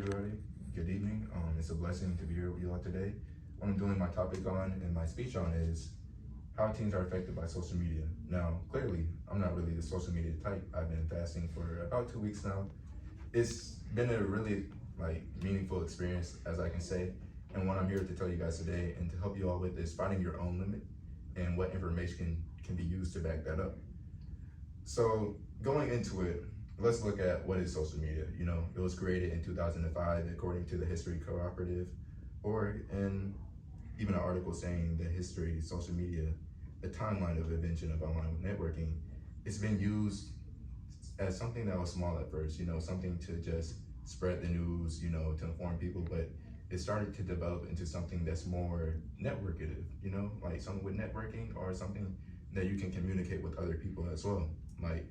everybody. Good evening. It's a blessing to be here with you all today. What I'm doing my topic on and my speech on is how teens are affected by social media. Now, clearly, I'm not really the social media type. I've been fasting for about 2 weeks now. It's been a really meaningful experience, as I can say. And what I'm here to tell you guys today and to help you all with is finding your own limit and what information can be used to back that up. So going into it, let's look at what is social media. You know, it was created in 2005 according to the History Cooperative, or in even an article saying the history of social media, the timeline of the invention of online networking. It's been used as something that was small at first, you know, something to just spread the news, you know, to inform people, but it started to develop into something that's more networkative, you know, like something with networking or something that you can communicate with other people as well, like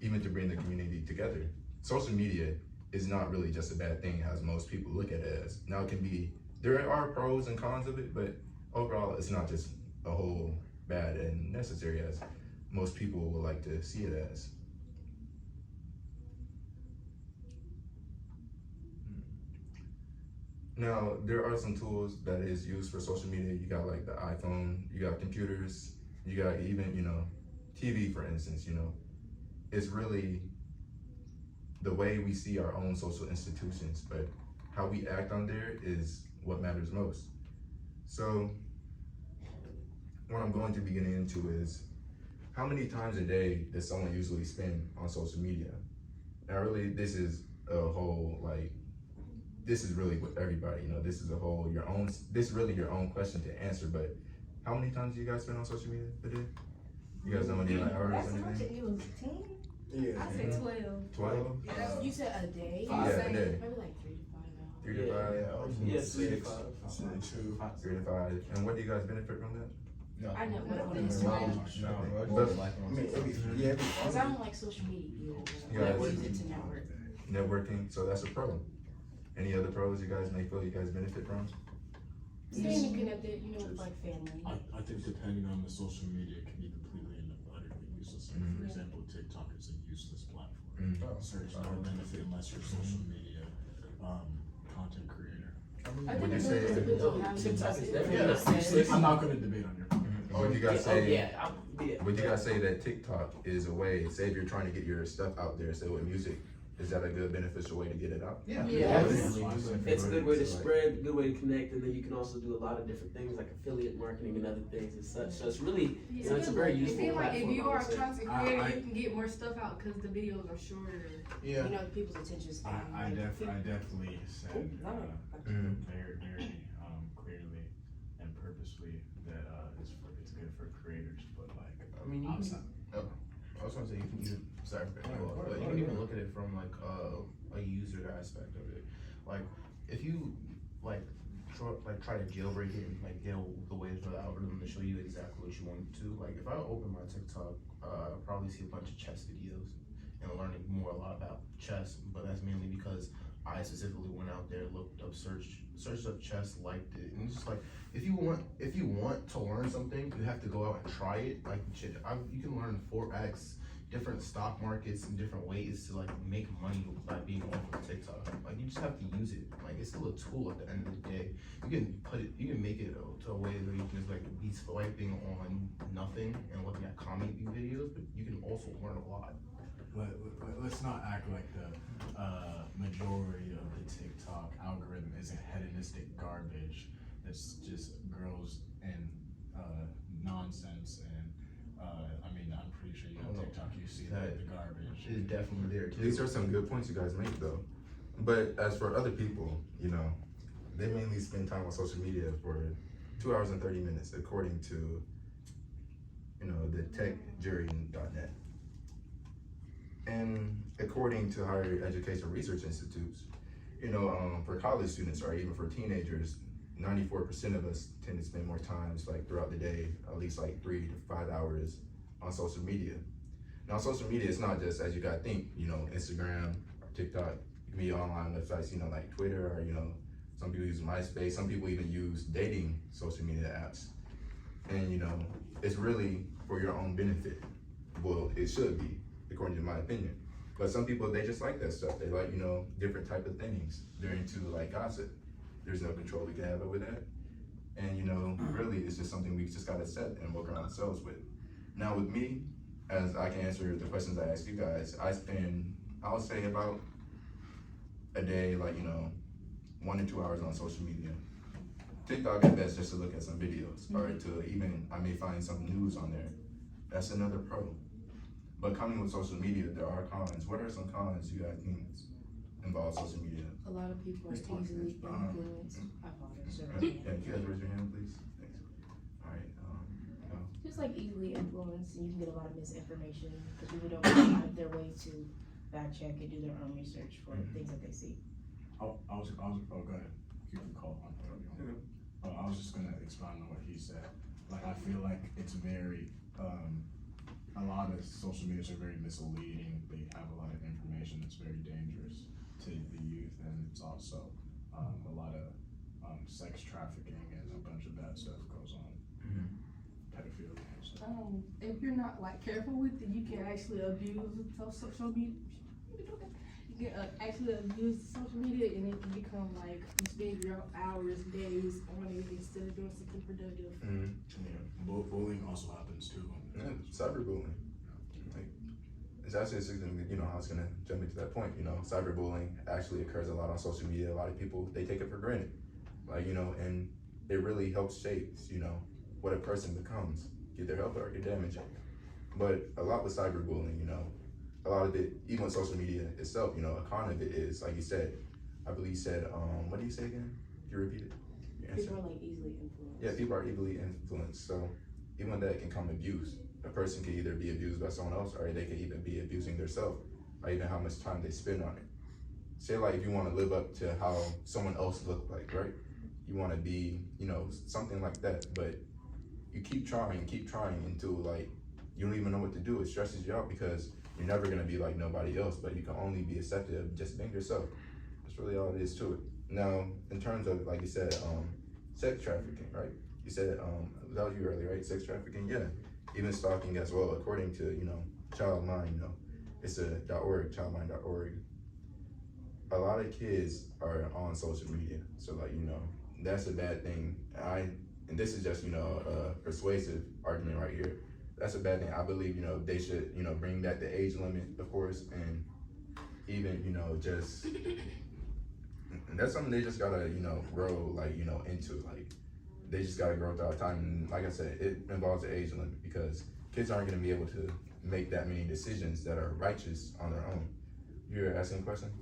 even to bring the community together. Social media is not really just a bad thing as most people look at it as. Now it can be, there are pros and cons of it, but overall it's not just a whole bad and necessary as most people would like to see it as. Now, there are some tools that is used for social media. You got like the iPhone, you got computers, you got even, you know, TV, for instance, you know. It's really the way we see our own social institutions, but how we act on there is what matters most. So what I'm going to be getting into is how many times a day does someone usually spend on social media? Now really, this is a whole, this is really with everybody, you know, this is this is really your own question to answer, but how many times do you guys spend on social media a day? You guys know any hours or anything? 10? Yeah. I said 12. 12? Yeah. You said a day? Yeah, a day. Maybe like 3 to 5 hours. 3 to 5? Yeah, 3 to 5. 3 to 5. And what do you guys benefit from that? No. I know, but because I don't like social media either. I use it to network. Networking, so that's a pro. Any other pros you guys may feel you guys benefit from? Staying connected, you know, with like family. I think depending on the social media, it can be completely and utterly useless. Like for example, TikTok is a useless platform. So there's no benefit unless you're a social media content creator. I think Would you it say really depends on how you TikTok use is it. definitely I'm not going to debate on your point. Would you guys say yeah. would you guys say that TikTok is a way, say if you're trying to get your stuff out there, say with music, is that a good beneficial way to get it out? Yeah. Yeah. It's a good way to spread, good way to connect, and then you can also do a lot of different things like affiliate marketing and other things and such. So it's really, you know, it's a very useful I feel like platform. if you are I a would say. content creator, you can get more stuff out because the videos are shorter. You know, people's attention span. I definitely said very clearly and purposely that it's good for creators, but like I mean, you outside. I was gonna say you can even but you can even look at it from like a user aspect of it. Like if you try to jailbreak it and like get the ways for the algorithm to show you exactly what you want to. Like if I open my TikTok, I'll probably see a bunch of chess videos and learning a lot about chess. But that's mainly because I specifically went out there, looked up, searched up chess, liked it, and it's just like if you want to learn something, you have to go out and try it. Like you can learn Forex, different stock markets, and different ways to like make money by being on TikTok. Like you just have to use it. Like it's still a tool at the end of the day. You can make it to a way where you can just like be swiping on nothing and looking at comic videos, but you can also learn a lot. Let's not act like the majority of the TikTok algorithm isn't hedonistic garbage. That's just girls and nonsense. And I mean, I'm pretty sure you have TikTok. You see the garbage. It is definitely there too. These are some good points you guys make though. But as for other people, you know, they mainly spend time on social media for 2 hours and 30 minutes, according to, you know, the techjury.net. And according to higher education research institutes, you know, for college students or even for teenagers, 94% of us tend to spend more time like throughout the day, at least like 3 to 5 hours on social media. Now, social media is not just as you gotta think, you know, Instagram, TikTok, it can be online websites, you know, like Twitter, or, you know, some people use MySpace, some people even use dating social media apps. And, you know, it's really for your own benefit. Well, it should be, according to my opinion. But some people, they just like that stuff. They like, different type of things. They're into like gossip. There's no control we can have over that. And really it's just something we just gotta set and work on ourselves with. Now with me, as I can answer the questions I ask you guys, I would say about a day, like, 1 to 2 hours on social media. TikTok at best just to look at some videos, or to even, I may find some news on there. That's another pro. But coming with social media, there are cons. What are some cons you guys think involve social media? A lot of people are easily influenced. I apologize. Yeah, can you guys raise your hand, please? Thanks. All right, Just like easily influenced, and you can get a lot of misinformation because people don't go out of their way to fact check and do their own research for things that they see. Oh, go ahead. You can call on. I was just gonna expound on what he said. Like, I feel like it's very, a lot of social medias are very misleading. They have a lot of information that's very dangerous to the youth, and it's also a lot of sex trafficking and a bunch of bad stuff goes on. Pedophilia and stuff. If you're not like careful with it, you can actually abuse social media. You can actually abuse social media, and it can become like you spend your hours, days on it instead of doing something productive. Yeah, bullying also happens too. yeah, cyberbullying. Like, it's actually something, I was gonna jump into that point. Cyberbullying actually occurs a lot on social media. A lot of people, they take it for granted. Like, and it really helps shapes, what a person becomes. Either help it or can damage it. But a lot with cyberbullying, a lot of it, even with social media itself, a con of it is, like you said, I believe you said, what do you say again? Can you repeat it? Your answer. People are like easily influenced. Yeah, people are easily influenced. So even with that can come abuse. A person can either be abused by someone else, or they could even be abusing themselves, or even how much time they spend on it. Say like if you want to live up to how someone else looked like, right? You want to be, something like that, but you keep trying until like you don't even know what to do. It stresses you out because you're never gonna be like nobody else, but you can only be accepted of just being yourself. That's really all it is to it. Now, in terms of, like you said, sex trafficking, right? You said, that was you earlier, right? Sex trafficking, yeah. Even stalking as well, according to, Childmind, it's a .org, childmind.org. A lot of kids are on social media, so like, that's a bad thing. And this is just, a persuasive argument right here. That's a bad thing. I believe, they should, bring back the age limit, of course, and even, just, and that's something they just gotta, grow, like, into, like, they just gotta grow throughout time. And like I said, it involves the age limit because kids aren't gonna be able to make that many decisions that are righteous on their own. You're asking a question?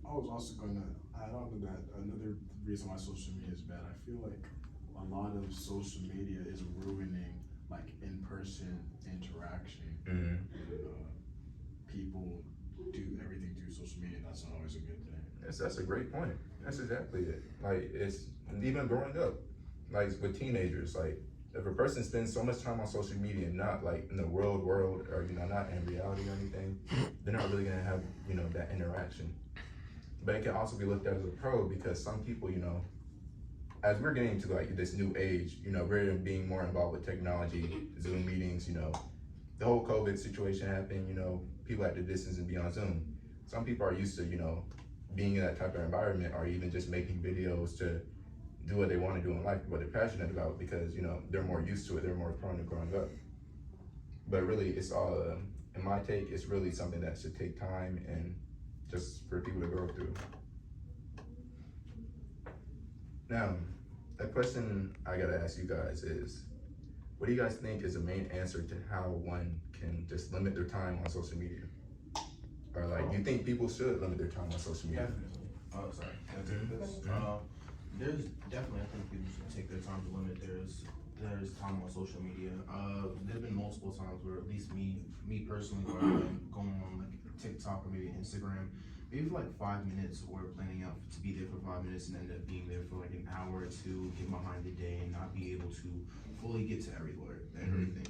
I was also gonna add on to that, another reason why social media is bad, I feel like a lot of social media is ruining like in-person interaction. People do everything through social media, and that's not always a good thing. That's a great point. That's exactly it. Like, it's even growing up, like with teenagers, like if a person spends so much time on social media, not like in the world, or not in reality or anything, they're not really gonna have, that interaction. But it can also be looked at as a pro because some people, as we're getting into like this new age, we're being more involved with technology, Zoom meetings, the whole COVID situation happened, people had to distance and be on Zoom. Some people are used to, being in that type of environment, or even just making videos to do what they want to do in life, what they're passionate about, because, they're more used to it, they're more prone to growing up. But really, it's all, in my take, it's really something that should take time and just for people to grow through. Now, a question I gotta ask you guys is, what do you guys think is the main answer to how one can just limit their time on social media? Or like, do you think people should limit their time on social media? Definitely. Oh, sorry. Can I take this? There's definitely, I think people should take their time to limit there's time on social media. There's been multiple times where at least me personally, where I've been going on like TikTok or maybe Instagram, maybe for like 5 minutes, or planning out to be there for 5 minutes and end up being there for like an hour or two, get behind the day and not be able to fully get to everywhere and everything.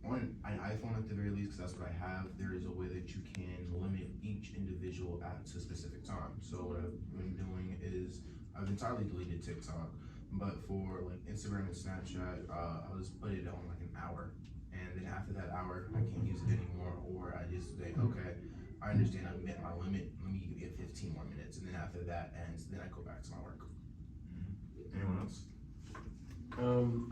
On an iPhone at the very least, because that's what I have, there is a way that you can limit each individual app to a specific time. So what I've been doing is I've entirely deleted TikTok, but for like Instagram and Snapchat, I'll just put it on like an hour, and and then after that hour, I can't use it anymore, or I just say, okay, I understand I've met my limit, let me get 15 more minutes, and then after that ends, then I go back to my work. Anyone else?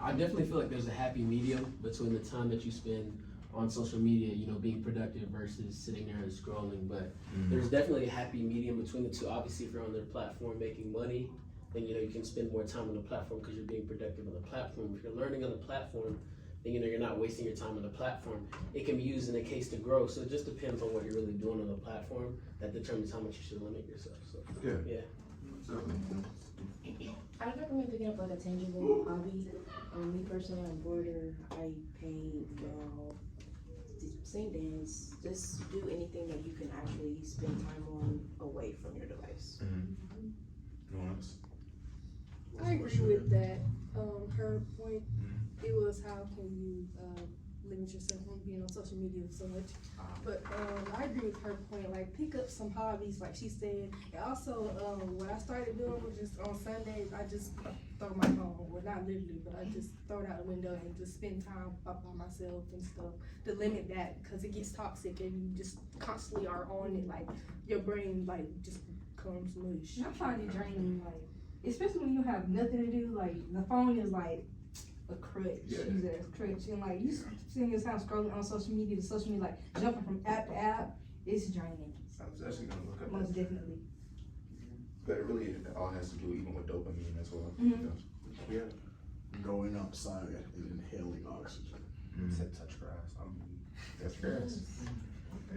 I definitely feel like there's a happy medium between the time that you spend on social media, you know, being productive versus sitting there and scrolling. But there's definitely a happy medium between the two. Obviously, if you're on their platform making money, then you know you can spend more time on the platform because you're being productive on the platform. If you're learning on the platform, then you know you're not wasting your time on the platform. It can be used in a case to grow. So it just depends on what you're really doing on the platform that determines how much you should limit yourself. So Yeah. I would recommend picking up like a tangible hobby. Me personally, I'm bored or I paint, draw, sing, dance. Just do anything that you can actually spend time on away from your device. Anyone else? I agree with that. Her point, it was how can you limit yourself from being on social media so much. But I agree with her point, like pick up some hobbies, like she said. And also, what I started doing was just on Sundays, I just throw my phone, well not literally, but I just throw it out the window and just spend time by myself and stuff to limit that, because it gets toxic and you just constantly are on it, like your brain like just becomes mush. I find it draining, like, especially when you have nothing to do, like, the phone is like a crutch, use it as a crutch, and like, you spend your time scrolling on social media, like, jumping from app to app, it's draining, I was actually gonna look up most that. definitely. But it really all has to do even with dopamine as well. Yeah. Going outside and inhaling oxygen. Said touch grass. That's grass.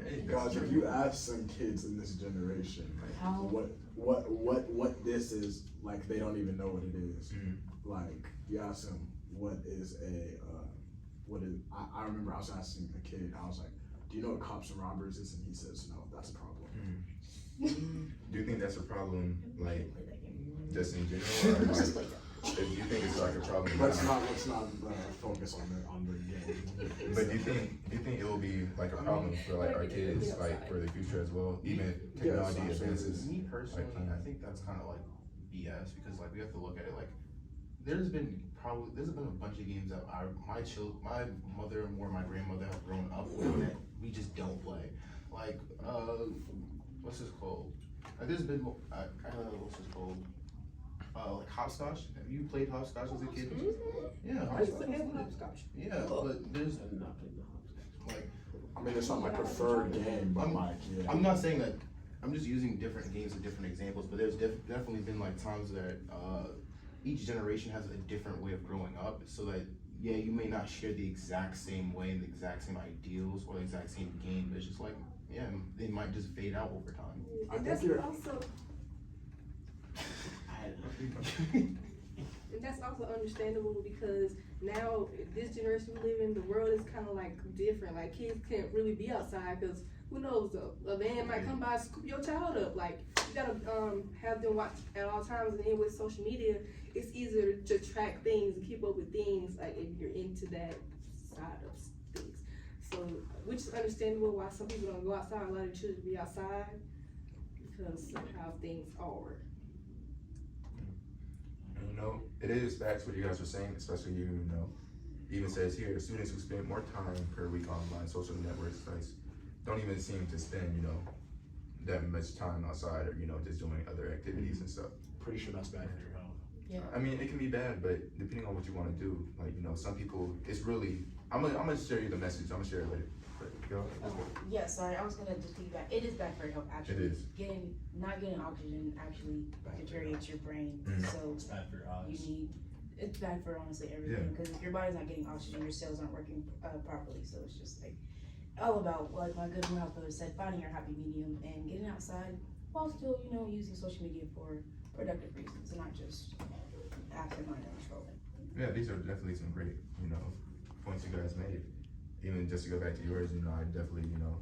Hey, Guys, if you ask some kids in this generation, like, what this is, like, they don't even know what it is. Like, you ask them what is I remember I was asking a kid, I was like, do you know what cops and robbers is? And he says, no, that's a problem. Do you think that's a problem, like, just in general, or like, do you think it's like a problem? Let's not focus on the game. But do you think it will be like a problem for like our kids, like for the future as well, even technology advances? Me personally, I think that's kind of like BS, because like we have to look at it like there's been a bunch of games that my mother or my grandmother have grown up with that we just don't play. Like what's this called? There's been what's this called? Like hopscotch. Have you played hopscotch as a kid? Yeah, hopscotch. Yeah, but there's like, I mean, it's not my preferred game, but yeah. I'm not saying that. I'm just using different games as different examples, but there's definitely been like times that each generation has a different way of growing up, so that yeah, you may not share the exact same way and the exact same ideals or the exact same game, but it's just like yeah, they might just fade out over time. And that's also and that's also understandable, because now this generation we live in, the world is kind of like different. Like kids can't really be outside because who knows, a van might come by and scoop your child up. Like you gotta have them watch at all times. And then with social media, it's easier to track things and keep up with things. Like if you're into that side of things, so which is understandable why some people don't go outside. A lot of children be outside because of how things are. You know, it is facts what you guys are saying, especially you know, even says here, students who spend more time per week online social network sites don't even seem to spend, you know, that much time outside or, you know, just doing other activities and stuff. Pretty sure that's bad for your health. Yeah. I mean, it can be bad, but depending on what you want to do, like, you know, some people, it's really, I'm gonna share you the message, I'm gonna share it later. But go ahead. Yeah, sorry, I was gonna just feedback. It is bad for your health, actually. It is. Not getting oxygen actually deteriorates your brain. So It's bad for your eyes. it's bad for honestly everything, because if your body's not getting oxygen, your cells aren't working properly. So it's just like all about, like my good health brother said, finding your happy medium and getting outside while still, you know, using social media for productive reasons and not just absent-minded scrolling. Yeah, these are definitely some great, you know, points you guys made. Even just to go back to yours, you know, I definitely, you know,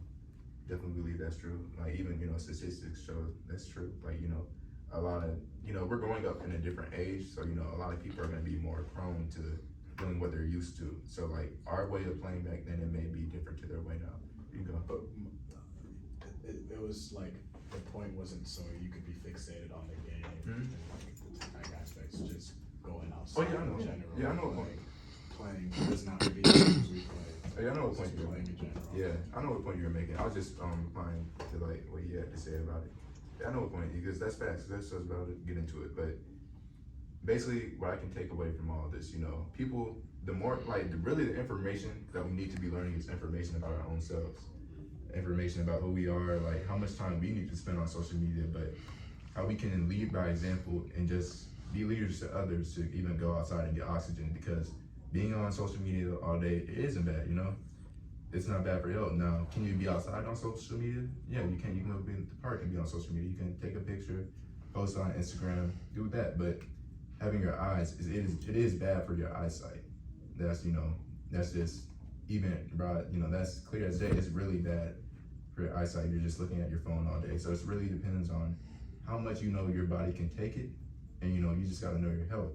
definitely believe that's true. Like even, you know, statistics show that's true. Like, you know, a lot of, you know, we're growing up in a different age, so, you know, a lot of people are gonna be more prone to doing what they're used to. So like our way of playing back then, it may be different to their way now. You go. But it was like, the point wasn't so you could be fixated on the game and like the technical aspects, just going outside Oh, yeah, I know. in general. Yeah, I know. Like, playing, it doesn't have to be the games we play. Hey, I know what point Just you're playing making. in general. Yeah, I know what point you were making. I was just replying to like what you had to say about it. I know what point, because that's facts. That's just about to get into it. But basically, what I can take away from all this, you know, people, the more like really the information that we need to be learning is information about our own selves, information about who we are, like how much time we need to spend on social media, but how we can lead by example and just be leaders to others to even go outside and get oxygen. Because being on social media all day, it isn't bad, you know. It's not bad for health. Now, can you be outside on social media? Yeah, you can. You can go be in the park and be on social media. You can take a picture, post on Instagram, do that. But having your eyes, it is bad for your eyesight. That's, you know, that's just even, bro, you know, that's clear as day. It's really bad for your eyesight. You're just looking at your phone all day. So it really depends on how much you know your body can take it, and you know, you just gotta know your health.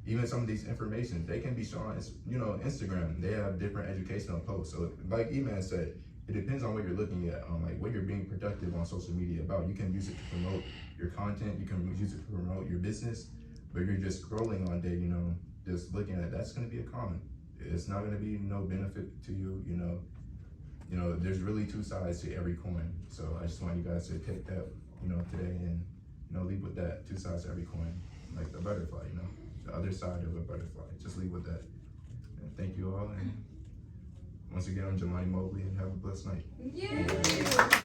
Even some of these information, they can be shown on, you know, Instagram. They have different educational posts. So like E-Man said, it depends on what you're looking at, like what you're being productive on social media about. You can use it to promote your content, you can use it to promote your business, but you're just scrolling all day, you know, just looking at it, that's gonna be a con. It's not gonna be no benefit to you, you know. You know, there's really two sides to every coin. So I just want you guys to take that, you know, today and, you know, leave with that, two sides to every coin, like the butterfly, you know. The other side of a butterfly. Just leave with that. And thank you all. And once again, I'm Jelani Mobley, and have a blessed night. Yeah.